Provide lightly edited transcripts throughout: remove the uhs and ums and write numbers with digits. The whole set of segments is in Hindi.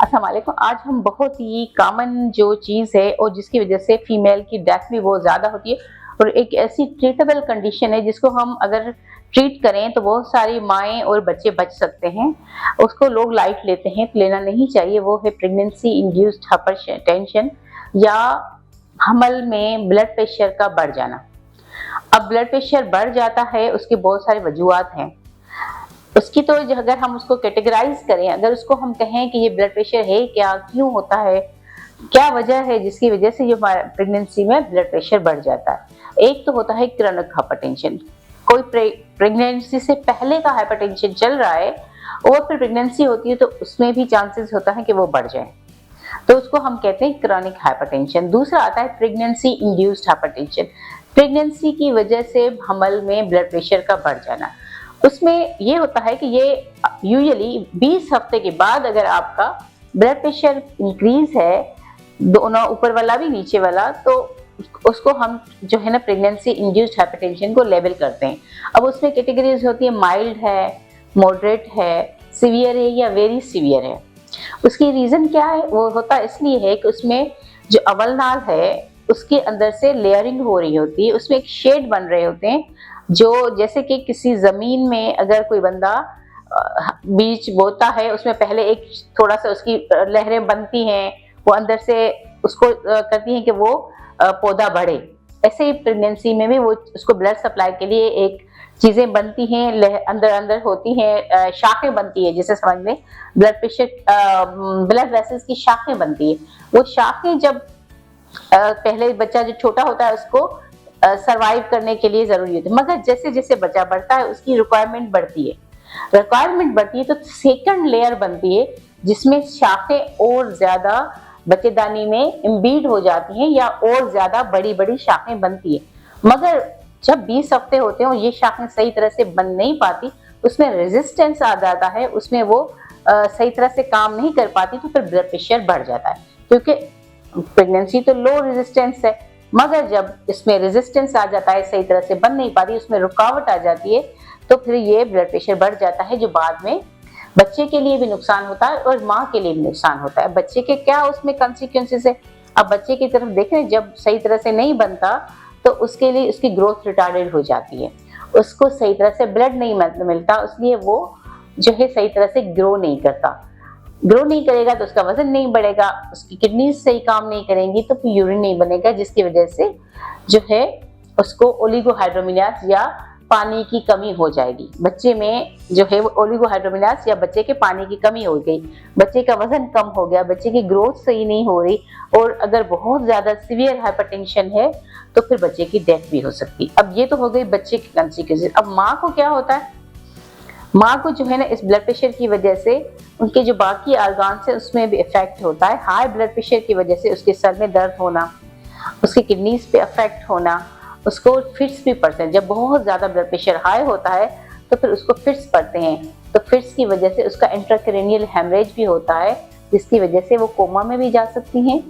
अस्सलाम वालेकुम। आज हम बहुत ही कॉमन जो चीज़ है और जिसकी वजह से फीमेल की डेथ भी बहुत ज़्यादा होती है और एक ऐसी ट्रीटेबल कंडीशन है जिसको हम अगर ट्रीट करें तो बहुत सारी माएँ और बच्चे बच सकते हैं। उसको लोग लाइट लेते हैं, लेना नहीं चाहिए। वो है प्रेगनेंसी इंड्यूस्ड हाइपरटेंशन या हमल में ब्लड प्रेशर का बढ़ जाना। अब ब्लड प्रेशर बढ़ जाता है, उसकी बहुत सारी वजूहात हैं। उसकी तो अगर हम उसको कैटेगराइज करें, अगर उसको हम कहें कि ये ब्लड प्रेशर है क्या, क्यों होता है, क्या वजह है जिसकी वजह से ये प्रेगनेंसी में ब्लड प्रेशर बढ़ जाता है। एक तो होता है क्रोनिक हाइपरटेंशन, कोई प्रेगनेंसी से पहले का हाइपरटेंशन चल रहा है और फिर प्रेगनेंसी होती है तो उसमें भी चांसेस होता है कि वो बढ़ जाए, तो उसको हम कहते हैं क्रोनिक हाइपरटेंशन। दूसरा आता है प्रेगनेंसी इंड्यूस्ड हाइपरटेंशन, प्रेगनेंसी की वजह से हमल में ब्लड प्रेशर का बढ़ जाना। उसमें ये होता है कि ये यूजुअली 20 हफ्ते के बाद अगर आपका ब्लड प्रेशर इंक्रीज है, दोनों ऊपर वाला भी नीचे वाला, तो उसको हम जो है ना प्रेगनेंसी इंड्यूस्ड हाइपरटेंशन को लेबल करते हैं। अब उसमें कैटेगरीज होती है, माइल्ड है, मॉडरेट है, सीवियर है या वेरी सीवियर है। उसकी रीजन क्या है? वो होता इसलिए है कि उसमें जो अवल नाल है उसके अंदर से लेयरिंग हो रही होती है, उसमें एक शेड बन रहे होते हैं, जो जैसे कि किसी जमीन में अगर कोई बंदा बीज बोता है, उसमें पहले एक थोड़ा सा उसकी लहरें बनती हैं, वो अंदर से उसको करती हैं कि वो पौधा बढ़े। ऐसे ही प्रेगनेंसी में भी वो उसको ब्लड सप्लाई के लिए एक चीजें बनती हैं, अंदर अंदर होती हैं, शाखें बनती है, जिसे समझ लें ब्लड प्रेशर ब्लड वेसल्स की शाखें बनती है। वो शाखें जब पहले बच्चा जो छोटा होता है उसको सरवाइव करने के लिए जरूरी होती है, मगर जैसे जैसे बच्चा बढ़ता है उसकी रिक्वायरमेंट बढ़ती है तो सेकंड लेयर बनती है जिसमें शाखें और ज्यादा बच्चेदानी में इम्बीड हो जाती हैं या और ज्यादा बड़ी बड़ी शाखें बनती है। मगर जब 20 हफ्ते होते हैं और ये शाखें सही तरह से बन नहीं पाती, उसमें रेजिस्टेंस आ जाता है, उसमें वो सही तरह से काम नहीं कर पाती, तो फिर ब्लड प्रेशर बढ़ जाता है। क्योंकि प्रेगनेंसी तो लो रेजिस्टेंस है, मगर जब इसमें रेजिस्टेंस आ जाता है, सही तरह से बन नहीं पाती, उसमें रुकावट आ जाती है, तो फिर ये ब्लड प्रेशर बढ़ जाता है, जो बाद में बच्चे के लिए भी नुकसान होता है और माँ के लिए भी नुकसान होता है। बच्चे के क्या उसमें कॉन्सिक्वेंसेस है? अब बच्चे की तरफ देखें, जब सही तरह से नहीं बनता तो उसके लिए उसकी ग्रोथ रिटार्डेड हो जाती है, उसको सही तरह से ब्लड नहीं मिलता, इसलिए वो जो है सही तरह से ग्रो नहीं करेगा तो उसका वजन नहीं बढ़ेगा, उसकी किडनी सही काम नहीं करेंगी तो फिर यूरिन नहीं बनेगा, जिसकी वजह से जो है उसको ओलिगोहाइड्रोमिनास या पानी की कमी हो जाएगी। बच्चे में जो है वो ओलिगोहाइड्रोमिनास या बच्चे के पानी की कमी हो गई, बच्चे का वजन कम हो गया, बच्चे की ग्रोथ सही नहीं हो रही, और अगर बहुत ज्यादा सीवियर हाइपरटेंशन है तो फिर बच्चे की डेथ भी हो सकती। अब ये तो हो गई बच्चे की कॉन्सिक्वेंसेस। अब माँ को क्या होता है? माँ को जो है ना इस ब्लड प्रेशर की वजह से उनके जो बाकी ऑर्गन्स है उसमें भी इफेक्ट होता है। हाई ब्लड प्रेशर की वजह से उसके सर में दर्द होना, उसकी किडनीज पे इफेक्ट होना, उसको फिट्स भी पड़ते हैं। जब बहुत ज्यादा ब्लड प्रेशर हाई होता है तो फिर उसको फिट्स पड़ते हैं, तो फिट्स की वजह से उसका इंट्राक्रेनियल हेमरेज भी होता है, जिसकी वजह से वो कोमा में भी जा सकती हैं,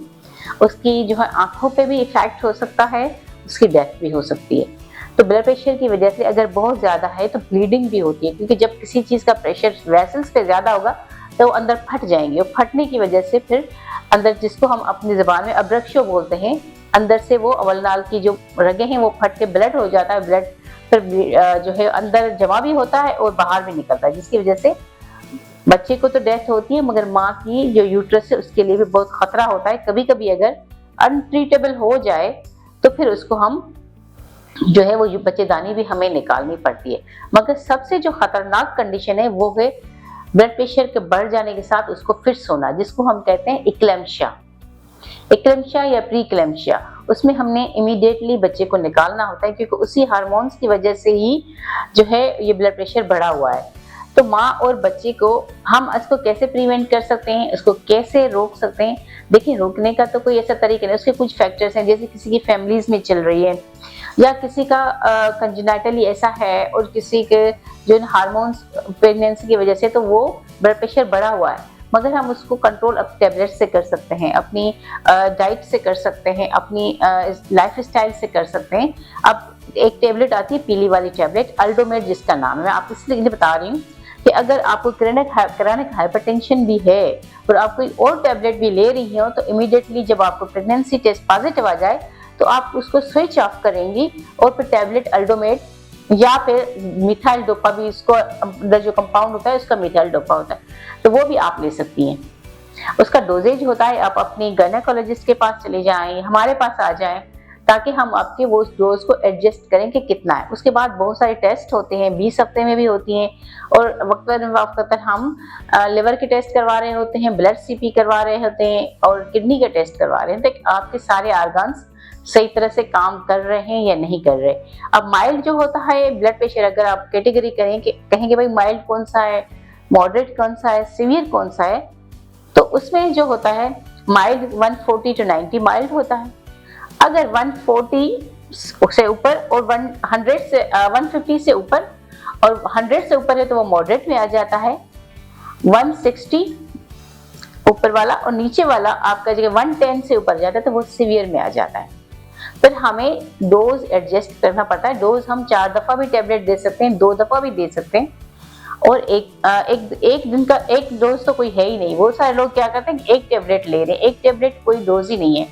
उसकी जो है आंखों पे भी इफेक्ट हो सकता है, उसकी डेथ भी हो सकती है। तो ब्लड प्रेशर की वजह से अगर बहुत ज्यादा है तो ब्लीडिंग भी होती है, क्योंकि जब किसी चीज का प्रेशर वेसल्स पे ज्यादा होगा तो वो अंदर फट जाएंगे, और फटने की वजह से फिर अंदर, जिसको हम अपनी जुबान में अब्रक्शो बोलते हैं, अंदर से वो अवलनाल की जो रगें हैं वो फट के ब्लड हो जाता है। ब्लड फिर जो है अंदर जमा भी होता है और बाहर भी निकलता है, जिसकी वजह से बच्चे को तो डेथ होती है, मगर माँ की जो यूट्रस है उसके लिए भी बहुत खतरा होता है। कभी कभी अगर अनट्रीटेबल हो जाए तो फिर उसको हम जो है वो बच्चेदानी भी हमें निकालनी पड़ती है। मगर सबसे जो खतरनाक कंडीशन है वो है ब्लड प्रेशर के बढ़ जाने के साथ उसको फिट्स होना, जिसको हम कहते हैं इक्लेम्शिया या प्रीक्लेम्शिया। उसमें हमने इमीडिएटली बच्चे को निकालना होता है, क्योंकि उसी हार्मोन्स की वजह से ही जो है ये ब्लड प्रेशर बढ़ा हुआ है। तो माँ और बच्चे को हम इसको कैसे प्रिवेंट कर सकते हैं, इसको कैसे रोक सकते हैं? देखिए, रोकने का तो कोई ऐसा तरीका नहीं, उसके कुछ फैक्टर्स हैं, जैसे किसी की फैमिलीज में चल रही है या किसी का कंजेनाइटली ऐसा है, और किसी के जो हार्मोन्स प्रेगनेंसी की वजह से तो वो ब्लड प्रेशर बढ़ा हुआ है, मगर हम उसको कंट्रोल अब टैबलेट से कर सकते हैं, अपनी डाइट से कर सकते हैं, अपनी लाइफ स्टाइल से कर सकते हैं। अब एक टैबलेट आती है पीली वाली टैबलेट, अल्डोमेट जिसका नाम है, मैं आपको इसलिए बता रही हूँ कि अगर आपको क्रोनिक हाइपरटेंशन भी है और आप कोई और टैबलेट भी ले रही हो तो इमीडिएटली जब आपको प्रेगनेंसी टेस्ट पॉजिटिव आ जाए तो आप उसको स्विच ऑफ करेंगी और फिर टैबलेट अल्डोमेट या फिर मिथाइल डोपा भी, इसको अंदर जो कंपाउंड होता है उसका मिथाइल डोपा होता है, तो वो भी आप ले सकती हैं। उसका डोजेज होता है, आप अपने गायनेकोलॉजिस्ट के पास चले जाएं, हमारे पास आ जाएं, ताकि हम आपके वो डोज को एडजस्ट करें कि कितना है। उसके बाद बहुत सारे टेस्ट होते हैं, 20 हफ्ते में भी होती हैं, और वक्त पर हम लिवर के टेस्ट करवा रहे होते हैं, ब्लड सीपी करवा रहे होते हैं और किडनी के टेस्ट करवा रहे हैं, तो आपके सारे ऑर्गन्स सही तरह से काम कर रहे हैं या नहीं कर रहे। अब माइल्ड जो होता है ब्लड प्रेशर, अगर आप कैटेगरी करें कि कहेंगे भाई माइल्ड कौन सा है, मॉडरेट कौन सा है, सीवियर कौन सा है, तो उसमें जो होता है माइल्ड 140 to 90 माइल्ड होता है। अगर 140 से ऊपर और 150 से ऊपर और 100 से ऊपर है तो वो मॉडरेट में आ जाता है। 160 ऊपर वाला और नीचे वाला आपका जगह 110 से ऊपर जाता है तो वो सीवियर में आ जाता है। फिर हमें डोज एडजस्ट करना पड़ता है। डोज हम 4 दफा भी टैबलेट दे सकते हैं, 2 दफा भी दे सकते हैं, और एक दिन का एक डोज तो कोई है ही नहीं। बहुत सारे लोग क्या करते हैं कि एक टैबलेट ले रहे हैं, एक टैबलेट कोई डोज ही नहीं है,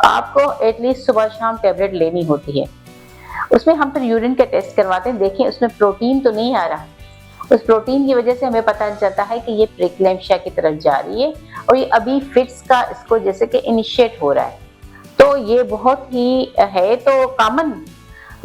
आपको एटलीस्ट सुबह शाम टैबलेट लेनी होती है। उसमें हम फिर यूरिन का टेस्ट करवाते हैं, देखें उसमें प्रोटीन तो नहीं आ रहा। उस प्रोटीन की वजह से हमें पता चलता है कि ये प्रीक्लैम्सिया की तरफ जा रही है और ये अभी फिट्स का इसको जैसे कि इनिशिएट हो रहा है। तो ये बहुत ही है, तो कॉमन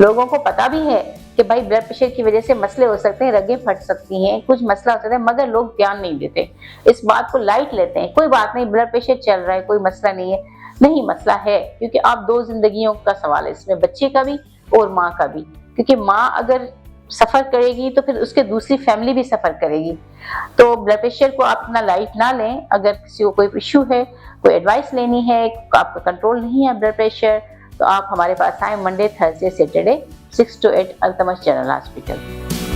लोगों को पता भी है कि भाई ब्लड प्रेशर की वजह से मसले हो सकते हैं, रगें फट सकती हैं, कुछ मसला हो सकता है, मगर लोग ध्यान नहीं देते, इस बात को लाइट लेते हैं। कोई बात नहीं, ब्लड प्रेशर चल रहा है, कोई मसला नहीं है। नहीं, मसला है, क्योंकि आप 2 जिंदगियों का सवाल है इसमें, बच्चे का भी और माँ का भी। क्योंकि माँ अगर सफर करेगी तो फिर उसके दूसरी फैमिली भी सफर करेगी। तो ब्लड प्रेशर को आप इतना लाइट ना लें। अगर किसी को कोई इश्यू है, कोई एडवाइस लेनी है, आपका कंट्रोल नहीं है ब्लड प्रेशर, तो आप हमारे पास आए Monday, Thursday, Saturday 6 to 8 Altamash general hospital.